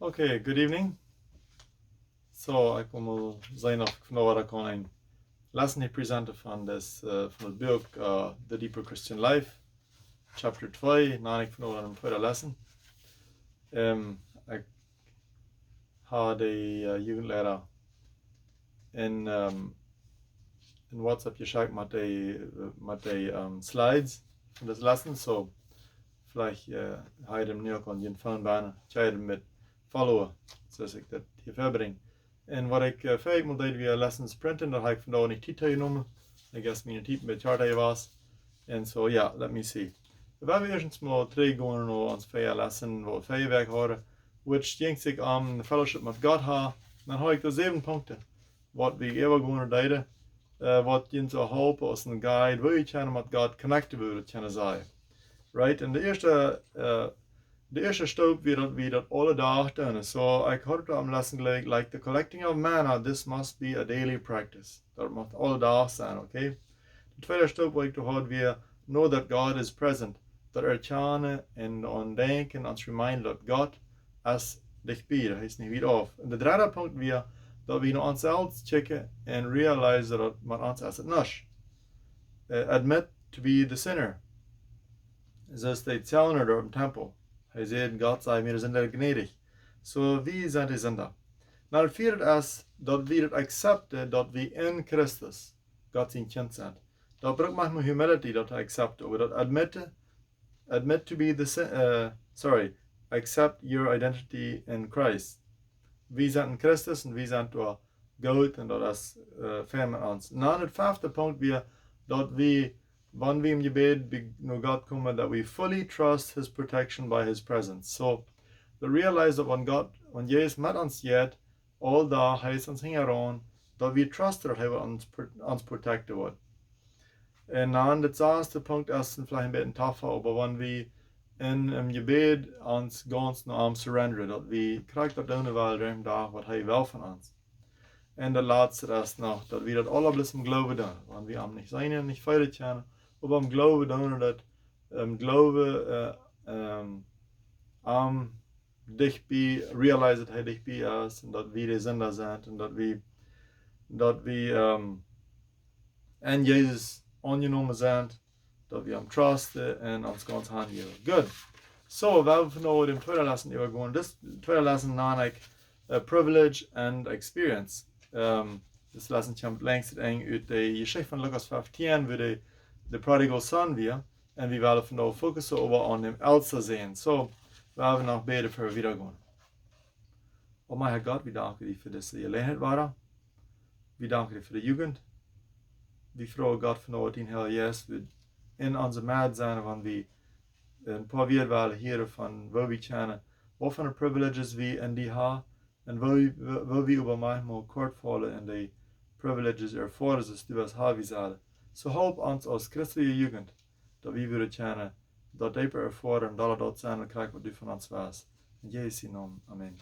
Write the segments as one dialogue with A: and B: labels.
A: Okay, good evening. So, ik wil mal zijn of ik nou kan een lesson presenten van het boek The Deeper Christian Life, chapter 2, na ik van een tweede lesson. Ik had de jugendleraar in WhatsApp geschickt met de slides van deze lesson, so vielleicht habe ich dem nu ook aan je phone bijna, tjijden met followen, zoals ik dat hier verbring. En wat ik vaak moet doen via lessons printen, daar heb ik vandaag niet tijd genomen. Ik guess mijn tijd een beetje hard was. En so ja, let me see. We hebben eerst maar drie gaan naar ons via lesson, wat via werk houden, which denkt zich aan de fellowship met God ha. Dan heb ik de 7 punten, wat we even gaan deden, wat je zo helpen als een guide, hoe je kunnen met God connecten willen kunnen zijn. Right? En de eerste stap we dat alle dagen doen. So ik had het am lessen gelegd, like the collecting of manna, this must be a daily practice. Dat moet alle dagen zijn, okay? De tweede stap wat ik had weer, know that God is present. Dat erkennen en aan denken, ons reminden dat God is dichtbij, hij is niet weer af. En de derde punt weer, dat we naar onszelf checken en realize dat het met ons is het niet. Admit to be the sinner. Zoals de Zellner door im tempel. Hij zei, God sei mir sind gnädig. So wie zijn die Sünder? Nou, het vierde is dat we het accepten dat we in Christus God zijn kind zijn. Dat brengt manchmal humility dat accepten, aber dat admit to be accept your identity in Christ. We zijn in Christus en we zijn door God en dat is fijn met ons. Nou, het vijfde punt weer dat we when we im Gebet no God kommen, that we fully trust His protection by His presence. So, we realize that when Jesus met ons yet, all da Hij ons hing around, that we trust that Hij ons protecten wird. En dan het zesde punt is vielleicht ein bisschen tougher, aber wenn wir im Gebet uns ganz nach ihm surrenderen, dat we krijgen dat doen wel ruim daar wat Hij wil van ons. En de laatste is nog, dat we dat alle bloß im Glauben doen, wenn wir am nicht sein, nicht feiern können, aber am Glauben doen dat Glauben am dichtbij, realize dat Hij dichtbij is en dat we de Sünder zijn en dat we en Jezus aangenomen zijn, dat we hem trusten en ons ganz handgeven. Good. So, we hebben vandaag de tweede lesson overgegaan. This tweede lesson naam ik privilege and experience. This lesson komt längst eng uit de geschichte van Lucas 15, waar de prodigal son weer. En we willen vandaag focussen over aan dem Elster sehen. So, we hebben nog beden voor wieder gaan. Oh mijn God, we danken u voor deze gelegenheid waren. We danken u voor de jugend. We vragen God vandaag in Heer Jezus, we in onze maat zijn, wanneer we een paar weer willen hier van waar we kennen, wat voor privileges we in die hebben, en waar we over manchmal kort vallen in die privileges ervoor, zoals du als hebben zouden. So help ons als christelijke jugend, dat we willen kennen, dat dieper ervaren, dat we dat zijn en krijgen wat u van ons was. In Jezus' naam, amen.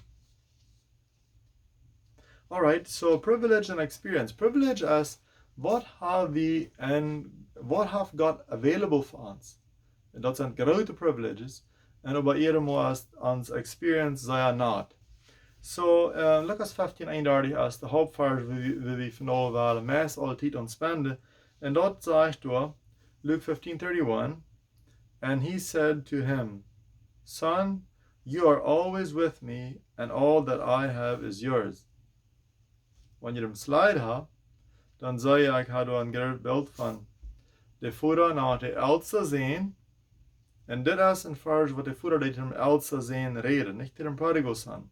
A: Alright, so privilege and experience. Privilege is, wat hebben we en wat heeft God available voor ons? En dat zijn grote privileges. En op ieder is ons experience zijn not. So, Lucas 15, 31 is de hoofdvers wie we vandaag willen meest alle tijd aan spenden. En dat zegt door Luke 15:31. And he said to him, Son, you are always with me, and all that I have is yours. Wanneer je een slide hebt, dan zou je, ik had een groot beeld van de voeder naar de oudste zijn. En dit is een vers wat de voeder deed om oudste zijn reden, niet de prodigal son.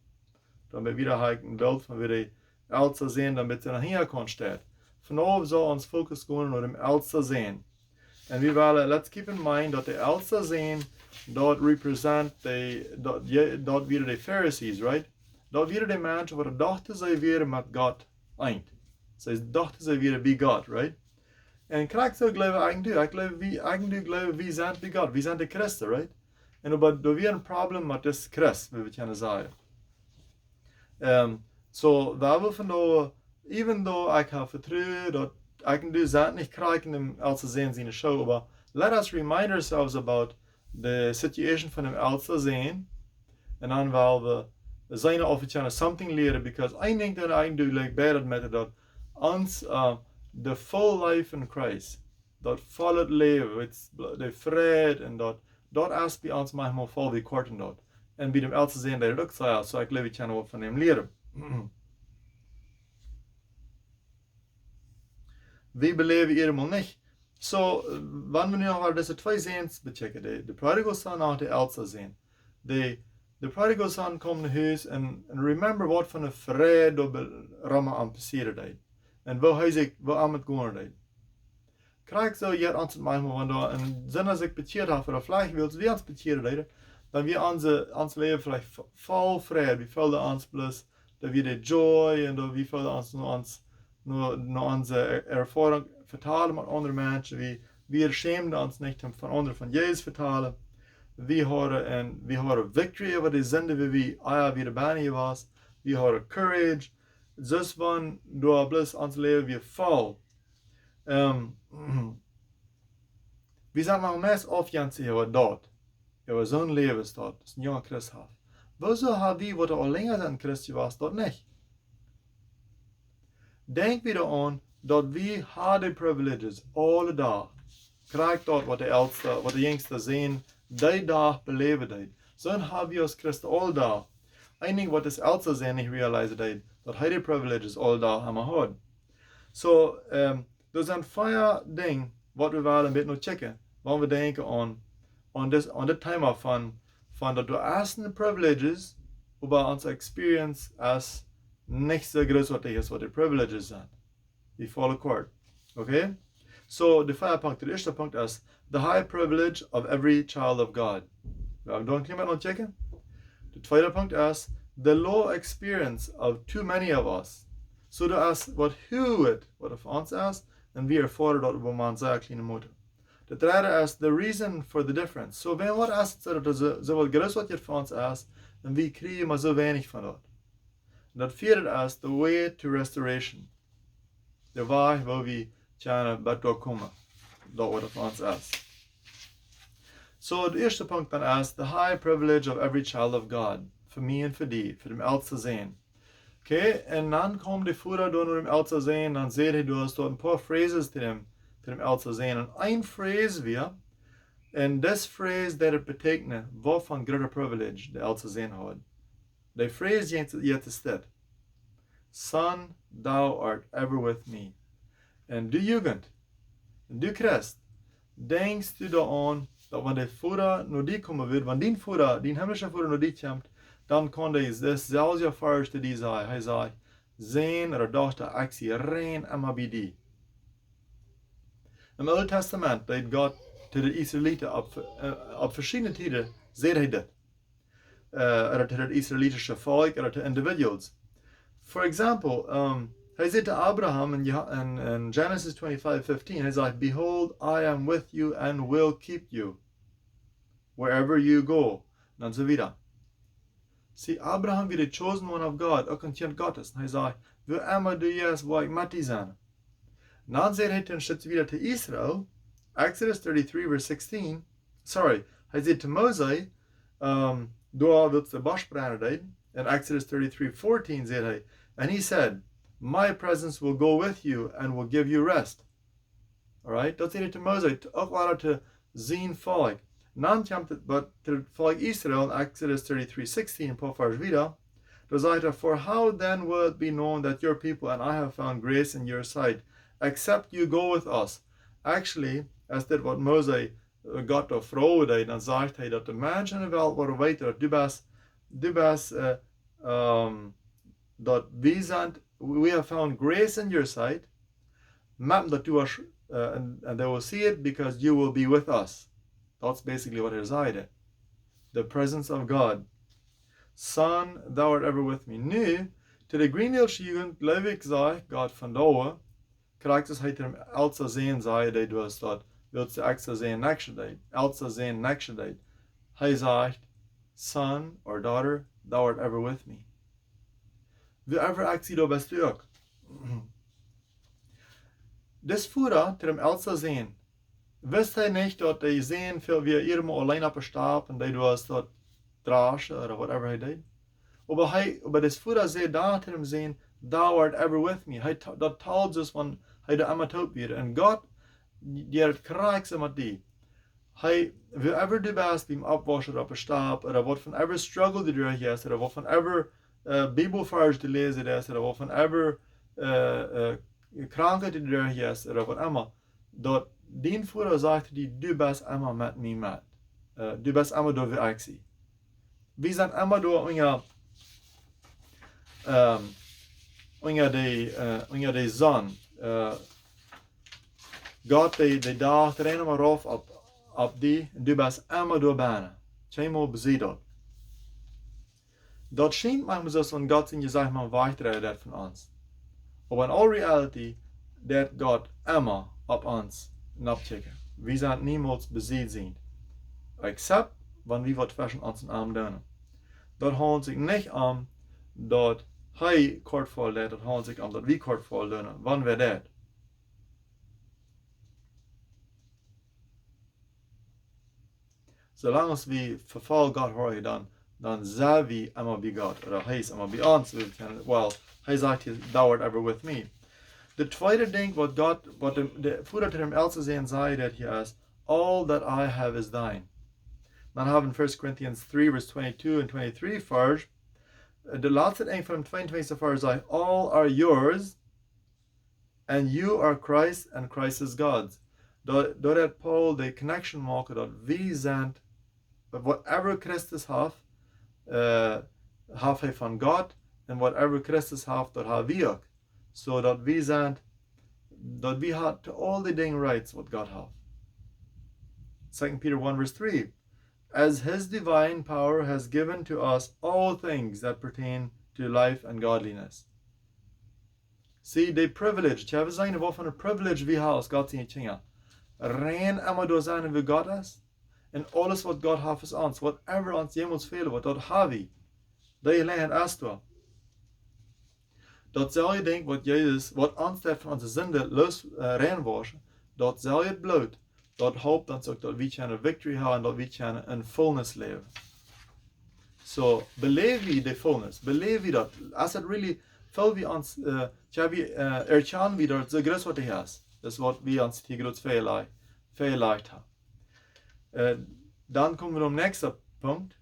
A: Dan ben weer een beeld van wie de oudste zijn, dan met zijn hier kon staat. Vanaf zal ons focus gaan naar de oudste zijn. En we willen, let's keep in mind dat de oudste zijn, dat represent dat weer de Pharisees, right? Dat weer de mensen wat dachten zij weer met God eind. Zij dachten zij weer bij God, right? En krijg zo geloven we zijn bij God, we zijn de Christen, right? En aber da wir ein Problem mit das Christ, wie wir können sagen. So, we hebben vandaag, even though ik heb vertrouwen dat ik nu zijn niet krijgen als te zien in de show, maar let us remind ourselves about the situation van hem als te zien. En dan willen we seine officiële something leren, because I denk dat I do like beter met dat ons the full life in Christ, dat volle leven, de vrede en dat is bij ons manchmal vol wie kort en dat. En bij dem else zijn dat ook zo ik leef je wat van hem leren. Wie beleven helemaal niet. So, wanneer we nu nog deze twee ziens bechecken, de prodigal son en de else zin. De prodigal son komt naar huis en remember wat van een vrede door rammen aan passeren deed. En waar aan het gaan deed. Krijg zo hier aan het manchmal, want en zin als ik becheerd heb voor een vlees wil, wie aan het becheerd deed, dan wie ons leven vielleicht vol vrede, wie vulde ons plus, dat wie de joy en dat wie vulde ons onze ervaring vertalen met andere mensen, wie schämen ons niet van anderen van Jezus vertalen. We horen victory over die zinde wie de bani was. We horen courage. Dus van door bless ons leven weer vol. We zijn nog meest afjansen over dat. Over zo'n leven staat. Dus een jonge Christ heeft. Wieso hebben we wat al länger zijn Christ was, dat niet? Denk weer aan dat we hadden privileges alle dag. Krijg dat wat de jongste zien, die dag beleven deed. Zo hebben we als Christen alle dag. Eindelijk wat is else zijn niet realiseerd deed, dat hij de privileges alle dag hebben gehad. So, er zijn vier dingen wat we willen een beetje nog checken, wanneer we denken aan dit thema van dat we eerst privileges over onze experience als niet zo groot wat de privileges zijn. Die volle kort. Okay? So, de vier punten. De eerste punt is the high privilege of every child of God. We hebben daar een klein beetje checken. De tweede punt is the low experience of too many of us. So, dat is wat voor ons is, en we ervaren dat we maar zeer kleine moeten. De derde is the reason for the difference. So, wat is het dat zo wat groot wat voor ons is, en we krijgen maar zo weinig van dat. Dat vierde is the way to restoration. De weg waar we kunnen bij komen. Dat wat voor ons is. So, de eerste punt dan is the high privilege of every child of God. Voor mij en voor die, voor hem else te zijn. Okay, en dan komt de voeder door naar hem else te zijn, dan zegt hij dus een paar phrases te hem else te zijn. En een phrase weer, en deze phrase dat het betekent, wat van grote privilege de else te zijn had. De phrase jet is dit. Son, thou art ever with me. En du jugend, en du Christ, denkst du daaraan dat wanneer de voeder naar die komen wordt, wanneer die voeder, die hemelse voeder naar die komt, dan kan hij dezelfde verste die zei. Hij zei, zijn er dochter actie rein en maar bij die. Im Oude Testament deed God te de Israëlieten op verschillende tijden, zei hij dit. Er te het Israëlitische volk, er te individuals. For example, hij zei te Abraham in Genesis 25:15, hij zei, behold, I am with you and will keep you, wherever you go. En zo weer. See, Abraham wie de chosen one of God, ook een kind Gottes. Hij zei, wie immer du jes, waar ik met die zijn. Dan zei hij ten slotte weer te Israël, Exodus 33 verse 16, hij zei te Moses, door wat de bosbrander deed, in Exodus 33:14 zei hij, and he said, my presence will go with you and will give you rest. Alright, dat zei hij te Moses, ook later te zien volk. Dan komt het te het volk Israël in Exodus 33:16, een paar vers wieder. Daar zei hij, for how then will it be known that your people and I have found grace in your sight, except you go with us? Actually, als dit wat Moses God of vrouwen deed, dan zegt hij dat de mensen in de wereld worden weten dat dat we have found grace in your sight, met dat du and they will see it because you will be with us. That's basically what hij zei. The presence of God. Son, thou art ever with me. Nu, te de Greenhills jugend, geloof ik, zei God van Douwe, krijgt es hij hem else zijn, zei hij dus dat, wilt je extra zijn nächste deed, else zijn nächste deed. Hij zegt, son or daughter, thou art ever with me. Wie ever actie do best ook. Des voeren te hem else zijn. Wist hij niet dat hij zijn veel wie helemaal alleen op een stap en hij was dat draasje of whatever hij deed? Aber das Futter zei daar te hem zijn, thou art ever with me. Dat tells us van hij de amatot weer. En God, die het krijgt ze met die. Hij, whoever du best beim Abwaschen op een stap, oder wat van ever struggle du durch hast, oder wat van ever Bibelvers du lesen hast, oder wat van ever Krankheit du durch hast, oder wat immer, dat die Futter sagt die, du bist immer mit mir mit. Du bist immer da, wie ich sie. Wir sind immer da unter die Sonne. Gott, die dag trainen maar af op die, en du bist immer da bijna. Scheinbar bezieht dat. Dat scheint manchmal so, wenn Gott in je sagt, man weiterredet von uns. Aber in all reality, dat Gott immer auf uns nachchecken. Wir sind niemals besiegt sind. Except, wenn wir was zwischen uns und Arm tun. Dat handelt sich nicht an, dat hij kortval deed, dat handelt sich an, dat wir kortval doen. Wann wir dat? Solange wir verfall Gott hören, dann sind wir immer wie Gott. Oder hij is immer wie uns. Well, hij sagt hier, thou art ever with me. De tweede ding, wat de Vader te hem else zijn zei, dat hier is, all that I have is thine. Dan hebben we in 1 Corinthians 3, vers 22 en 23 vers. De laatste ding van 22 vers zei, all are yours, and you are Christ, and Christ is God's. Doordat Paul de connection maakt dat wij zijn, whatever Christus heeft, heeft hij van God, en whatever Christus heeft, dat hebben wij ook. Zodat wij zijn, dat wij hebben to all the dingen rights wat God heeft. 2 Peter 1 verse 3. As his divine power has given to us all things that pertain to life and godliness. See, the privilege, we zijn wat van een privilege wie als God zijn dingen. Rein immer door zijn wie God is. En alles wat God heeft is ons. Whatever ons jemals fehlen wordt, dat hebben we. Dat je alleen het is. Dat zal je denken wat Jezus, wat ons van onze zonde los reinwaschen, dat zal je het bloed. Dat hoopt ons ook dat we een victory hebben en dat we een fullness leven. So, beleef je de fullness, beleef je dat. Als het really, veel we ons, erkennen we dat zo groot wat hij is. Dat is wat we ons die groot veelheid hebben. Dan komen we op de nächste punt.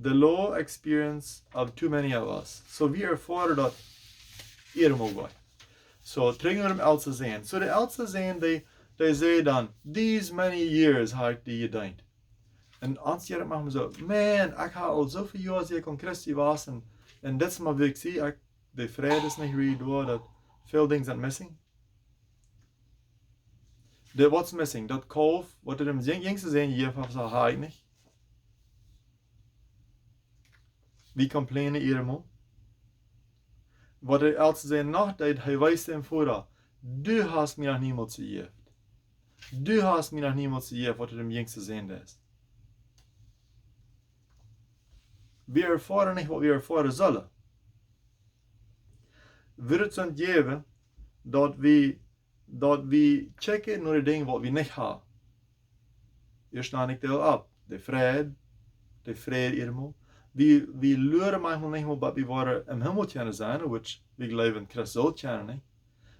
A: The low experience of too many of us. So, we ervaren dat eenmaal bij. So, terug naar de else zijn. So, de else zijn die zei dan, these many years heb ik die gedaan. En ons jaar maken we zo, man, ik heb al zoveel jaar als ik aan Christus was en dit is maar wat ik zie, de vrede is niet really door, dat veel dingen zijn missing. What's missing? Dat kalf, wat er hem jongste zijn, je heeft zo haak niet. We complainen eenmaal. Wat er else zijn nog, dat hij wijst hem voor, du hast mir noch niemals gegeven. Du hast mir noch niemals gegeven wat er dem jongste zijn is. We ervaren niet wat we ervaren zullen. Wil het zijn geven dat we checken naar de dingen wat we niet hebben. Eerst dan ik deel op. De vrede eenmaal. We leren manchmal niet meer wat we worden in hemel kunnen zijn, which we geloven in Christus zal kunnen niet.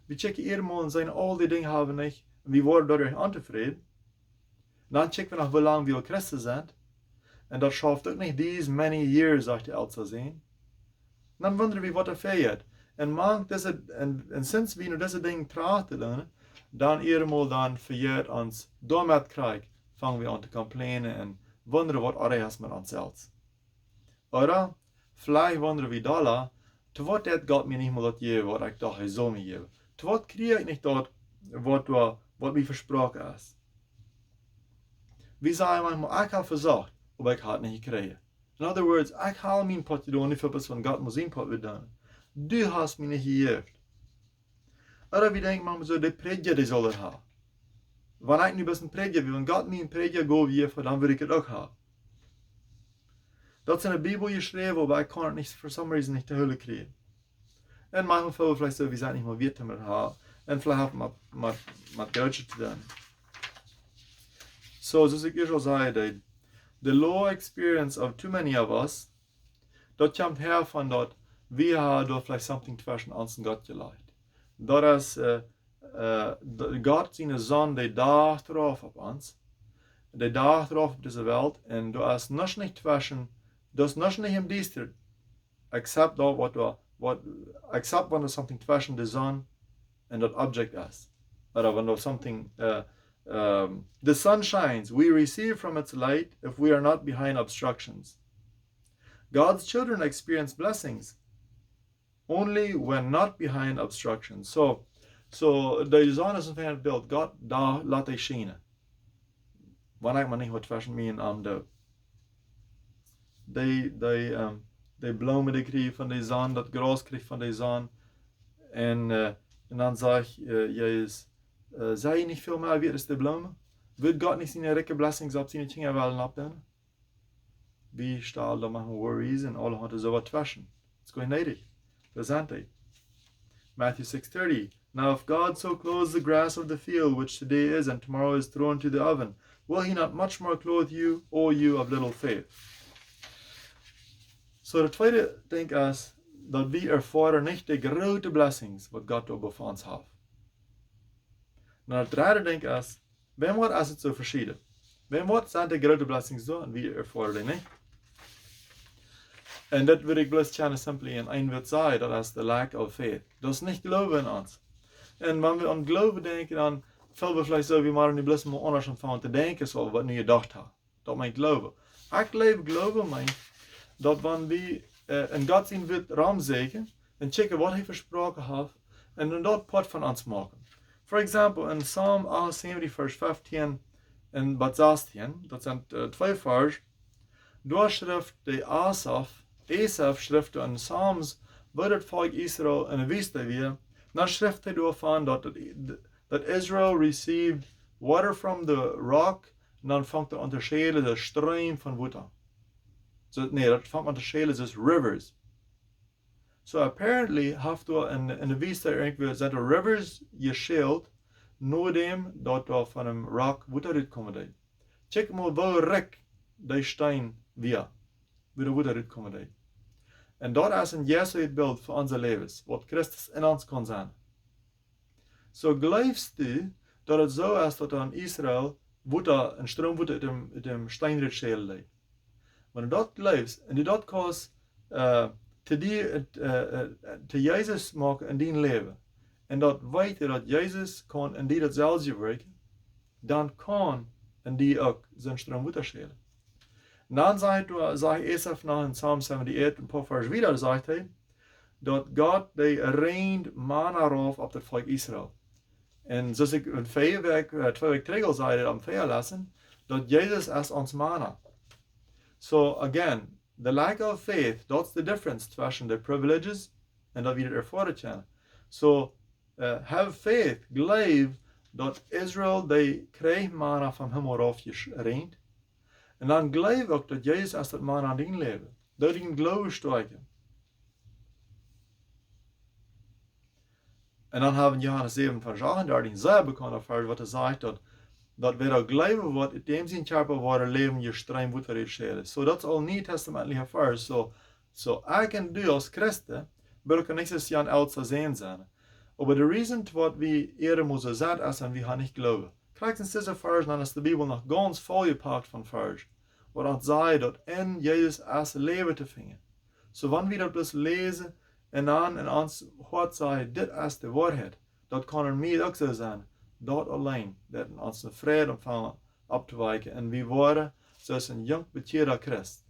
A: We checken eenmaal en zijn al die dingen hebben niet. En we worden daardoor ontevreden. Dan checken we nog hoe lang we al Christus zijn. En dat schaft ook niet these many years, zegt de Elsa zijn. Dan wonderen we wat er fehlt. En sinds we naar deze dingen praten, dan eenmaal dan verjeert ons, door met krijg, vangen we aan te complainen en wonderen wat er is met onszelf. Oder, vielleicht wonderen we dan, te wat dat God mir niet meer dat geven, wat ik dacht hij zou me geven. Te wat krijg ik niet dat, wat we versproken is. We zeggen manchmal, ik heb verzorgd, maar ik heb het niet gekregen. In other words, ik heb mijn pot gedaan, niet voor iets van God moet zijn pot gedaan. Du hast me niet gegeven. Oder we denken manchmal zo, de predje die zal het hebben. Wanneer ik nu best een predje wil, en God me een predje geven, dan wil ik het ook hebben. Dat is in de Bibel geschreven, maar ik kan het niet, for some reason, niet te hullen krijgen. En manchmal veel vielleicht zo, we zijn niet meer weten met haar. En vielleicht hebben we met Geldje te doen. So, zoals ik eerst al zei, the low experience of too many of us, Dat komt her van dat we hebben vielleicht something zwischen uns und Gott gelegt. Dat is Gott zijn zon, die daagt drauf op ons. Die daagt drauf op deze wereld. En du is niets niet zwischen, du is niets niet im Dienst, except dat except when there's something zwischen de zon and that object is. Or when there's something, the sun shines, we receive from its light if we are not behind obstructions. God's children experience blessings only when not behind obstructions. So de zon is een fijn beeld. God, daar laat hij schijnen. Wanneer ik maar niet wat zwischen mij en de bloemen die krijgen van de zon, dat gras krijgt van de zon. En dan zeg Jezus, zei je niet veel meer wie is de bloemen? Wil God niet zijn rijke blessings op zijn dingen willen opdoen? Wie staat dan met worries en alle hadden zo wat zwischen? Het is gewoon nedig. We zijn het. Matthew 6:30. Now if God so clothes the grass of the field, which today is and tomorrow is thrown into the oven, will he not much more clothe you, O you of little faith? So de tweede ding is, dat we ervaren niet de grote blessings wat God over ons heeft. Nou, het derde ding is, bij wat is het zo verschieden? Bij wat zijn de grote blessings zo en we ervaren die niet? En dat wil ik bloos simply in een woord zeggen, dat is de lack of faith. Dat is niet geloven in ons. En wanneer we aan geloven denken, dan vullen we vielleicht zo wie maar niet bloos maar anders van te denken, zoals wat nu je dacht had. Dat mijn geloven. Ik geloven mijn, dat wanneer we in God zijn woord raam zeggen, en checken wat hij versproken heeft, en dan dat part van ons maken. For example, in Psalm 78, vers 15 en 16, dat zijn twee vers, daar schrijft de Asaf schrijft in Psalms, waar het volk Israël in de wüste weer, dan schrijft hij daarvan dat Israel received water from the rock, en dan vangt er aan schelen de stroom van water. Dat vangt aan schelen dus rivers. So apparently heeft er in de wüste irgendwie zijn er rivers gescheeld, nadat dat er van een rock water uitkomen deed. Check maar waar rek de steen weer, waar de water uitkomen deed. En dat is een juist beeld voor onze levens, wat Christus in ons kan zijn. So geloofst u dat het zo is dat er in Israël water, een stroomwater uit de steenritschelen leed? Wanneer dat geloofst en die dat kost te Jezus maken in die leven, en dat weet je dat Jezus kan in die datzelfde werken, dan kan in die ook zijn stroomwater schelen. En dan zegt Esaf nog in Psalm 78, een paar vers wieder, zegt hij, dat God de reint mana rauf op het volk Israël. En zoals ik een 2 weken terug zei am Feierlassen, dat Jezus is ons mana. So again, the lack of faith, that's the difference between the privileges and dat we het ervaren kennen. So have faith, geloof dat Israël de krijgt mana van hemel rauf gereint. En dan geloof ook dat Jezus als dat man aan die leven. Dat die geloof strijken. En dan hebben we Johannes 7 vers 38 zeer bekend vers wat zegt dat we dat geloven wat in dem zijn kerper waar leven je stream wordt verrescheren. So dat is al niet testamentliche vers. So ik en du als christen, burken niet eens Jan oud zu zijn zijn. Aber de reason wat we eerder moeten zijn is en we gaan niet geloven. Krijgt in deze vers, dan is de Bibel nog ganz volgepakt van vers. Waar ons zei dat in Jezus als leven te vinden. So wanneer we dat dus lezen en dan in ons hart zei, dit is de waarheid. Dat kan er mij ook zo zijn. Dat alleen, dat ons een vrede ontvangen op te wijken. En we worden zoals een jong bekeerde Christ.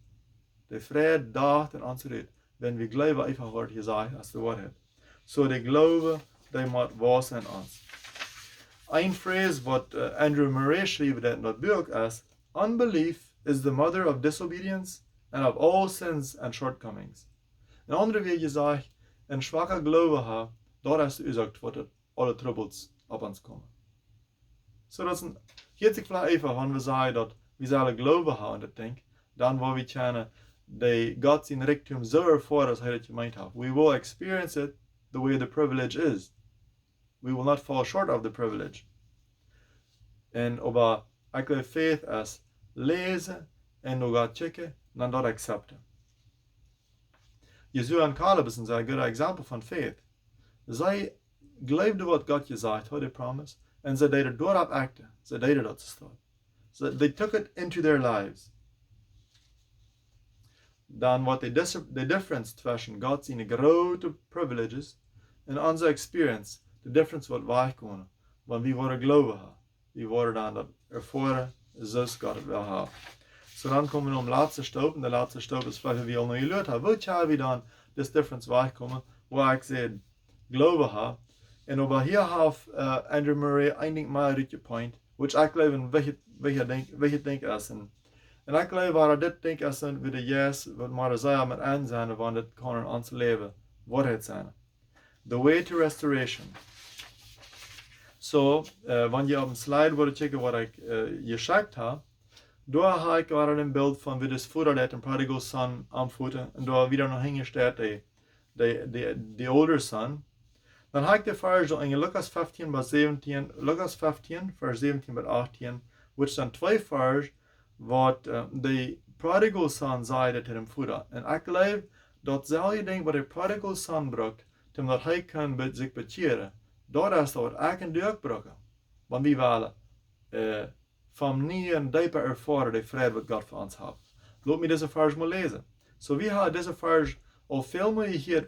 A: De vrede daagt in ons uit. Wenn we geloven even wordt gezegd als de waarheid. So de geloven, die moet waar zijn ons. Een phrase wat Andrew Murray schreef in dat boek is, unbelief is the mother of disobedience and of all sins and shortcomings. Een andere weer gezegd, een zwakke geloven hebben, dat is de oorzaak wat alle troubles op ons komen. So dat is een, hier zich vielleicht even, wanneer we zeggen dat we zullen geloven hebben in dat ding, dan waar we kennen, dat God zijn rijkdom zo ervaren als hij dat gemeend heeft. We will experience it the way the privilege is. We will not fall short of the privilege. En aber ik wil faith is lezen en nog gaan checken, dan dat accepten. Jesua en Caleb is een good example van faith. Zij geloofden wat God gezegd had, de promise, en ze deden doorop acten. Ze deden dat staat. So they took it into their lives. Dan wat de difference tussen God zijn grote privileges en onze experience, de difference wat wij kunnen. Want we worden geloven. We worden dan dat ervaren, zoals God het wil hebben. So dan komen we om laatste stap, en de laatste stap is wat we al nog geleerd hebben. Wat gaan we dan this difference wegkomen, waar ik zei, geloven heb. En over hier heeft Andrew Murray eindelijk maar een point, which ik geloof in welke denk is. En ik geloof waar dit denk is wie de yes, wat maar zei met aan zijn, want dit kan in ons leven waarheid zijn. The way to restoration. So, wanneer je op een slide wordt checken wat ik geschickt heb, daar heb ik waar een beeld van wie dus voeder dat een prodigal son aan voeten, en daar weer nog hingestaat de older son. Dan heb ik de vers in Lucas 15 vers 17, Lucas 15 vers 17 tot 18, which zijn twee vers wat de prodigal son zei dat hem voeder. En ik geloof dat zelfde ding wat de prodigal son bracht, omdat hij kan zich bekeren. Dat is wat ik kan doorbreken. Want we willen van nie en dieper ervaren de vrede wat God voor ons heeft. Laat me deze vers maar lezen. So we hebben deze vers al veel meer gehoord,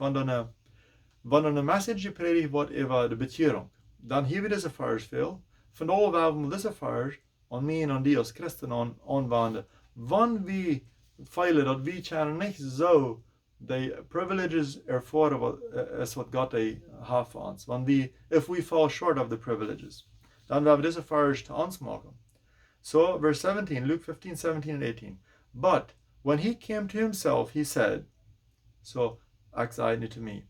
A: wanneer een message gepredikt wordt over de bekering. Dan hebben we deze vers veel. Vandaar willen we deze vers aan mij en aan die als christen aanwenden. Wanneer we feilen dat we kunnen niet zo de privileges ervaren wat God heeft voor ons. Want if we fall short of the privileges, dan willen we deze vers te ons maken. So, verse 17, Luke 15, 17 and 18. But when he came to himself, he said, so, anxiety to me,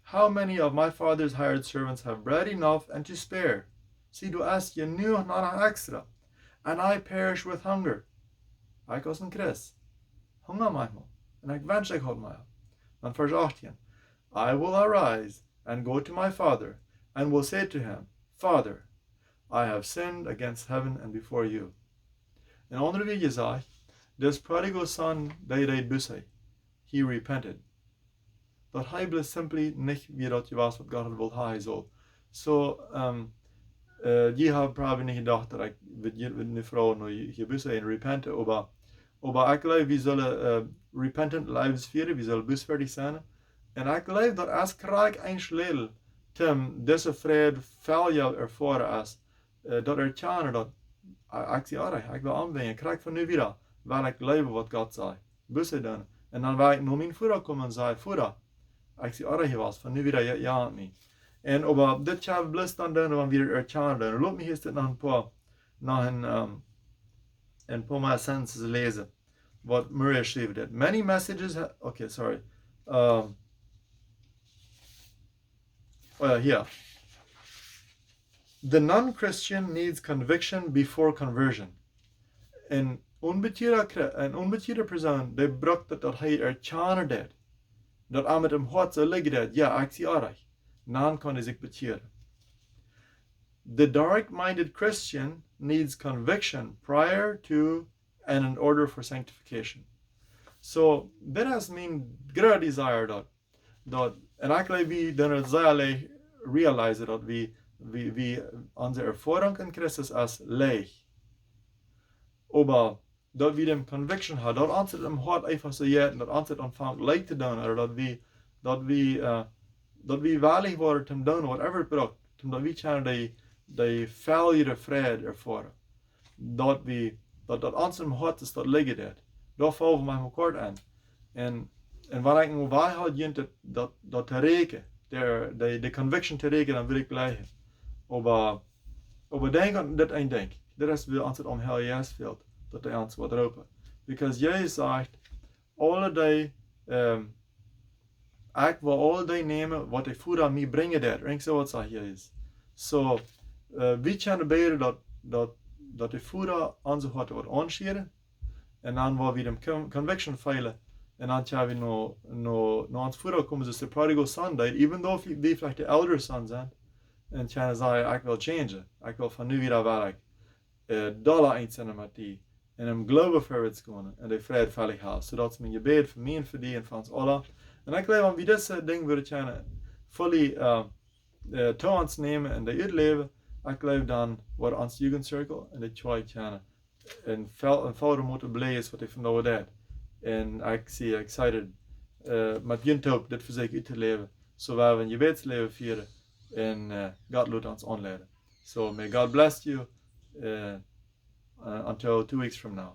A: how many of my father's hired servants have bread enough and to spare? See, du ask je nu nog een extra, and I perish with hunger. Ik was een Christ. Hunger manchmal. En ik wens ik had mij. Dan vers 18. I will arise and go to my father, and will say to him, Father, I have sinned against heaven and before you. In andere wie gezegd, this prodigal son deed busse. He repented. Dat hij bleef simply niet wie dat je was wat God had wil hij zo. So, die hebben probably niet gedacht dat ik met een vrouw nog je busse en repenten, aber ik geloof we zullen repentant lives vieren, we zullen busverdig zijn. En ik geloof dat als krijg een sleutel, Tim, deze vrede veel jou ervaren is, dat tjaner dat ik zie, ik wil aanwenden, krijg van nu weer, waar ik leven wat God zei, bussen doen. En dan waar ik naar mijn voeder kom en zei, voeder, ik zie je was, van nu weer ja aan mij. En over dit jaar blust dan doen, dan weer tjaner doen. Loop me eerst nog een paar sentences lezen, wat Murray schreef dit. Many messages, okay, sorry. Here. The non-Christian needs conviction before conversion. Een onbekeerde persoon, die bracht dat hij tjaner deed. Dat hij met hem hart zo liggen deed. Ja, ik zie aardig. Dan kan hij zich bekeren. The dark-minded Christian needs conviction prior to and in order for sanctification. So, that is mijn grote desire dat en ik geloof we dan het zeer realize dat we onze ervaring in Christus is leeg. Aber dat we de conviction hebben, dat ons het im hart einfach so jeten, dat ons het aanvangt leid te doen, of dat we waarlijk worden te doen, whatever het braucht, omdat we kunnen die failure vrede ervaren. Dat ons im hart is dat liggen dat. Daar vallen we met elkaar aan. En waar ik nog waar had, dat te rekenen, de conviction te rekenen, dan wil ik blijven. Maar denk aan dit één ding. Dat is wie ons het om heel juist veld, dat hij ons wat roepen. Because Jezus zegt, alle die, ik wil alle die nemen wat ik voer aan mij brengen dat. Denk zo wat zegt Jezus. So, we kunnen bidden dat de voeder onze hart wordt aanscheren. En dan waar we de conviction feilen. En dan gaan we naar ons voeder komen, dus de prodigal son deed, even though we vielleicht de elder son zijn. En gaan zeggen, ik wil changen. Ik wil van nu weer werk. Dollar einzennen met die. en hem geloven voorwaarts gaan en die vrijheid veilig houden, zodat ze mijn gebed voor mij en voor die en voor ons allen. En ik geloof, wie deze ding würde ich fully toons nemen en die uitleven, ik geloof dan wordt ons Jugendcirkel en die twee kunnen en veel moeten blij is wat ik vandaag deed. En ik zie excited met geen hoop dit voor zich uit te leven, zodat we een gebedsleven vieren en God laat ons aanleiden. So may God bless you until 2 weeks from now.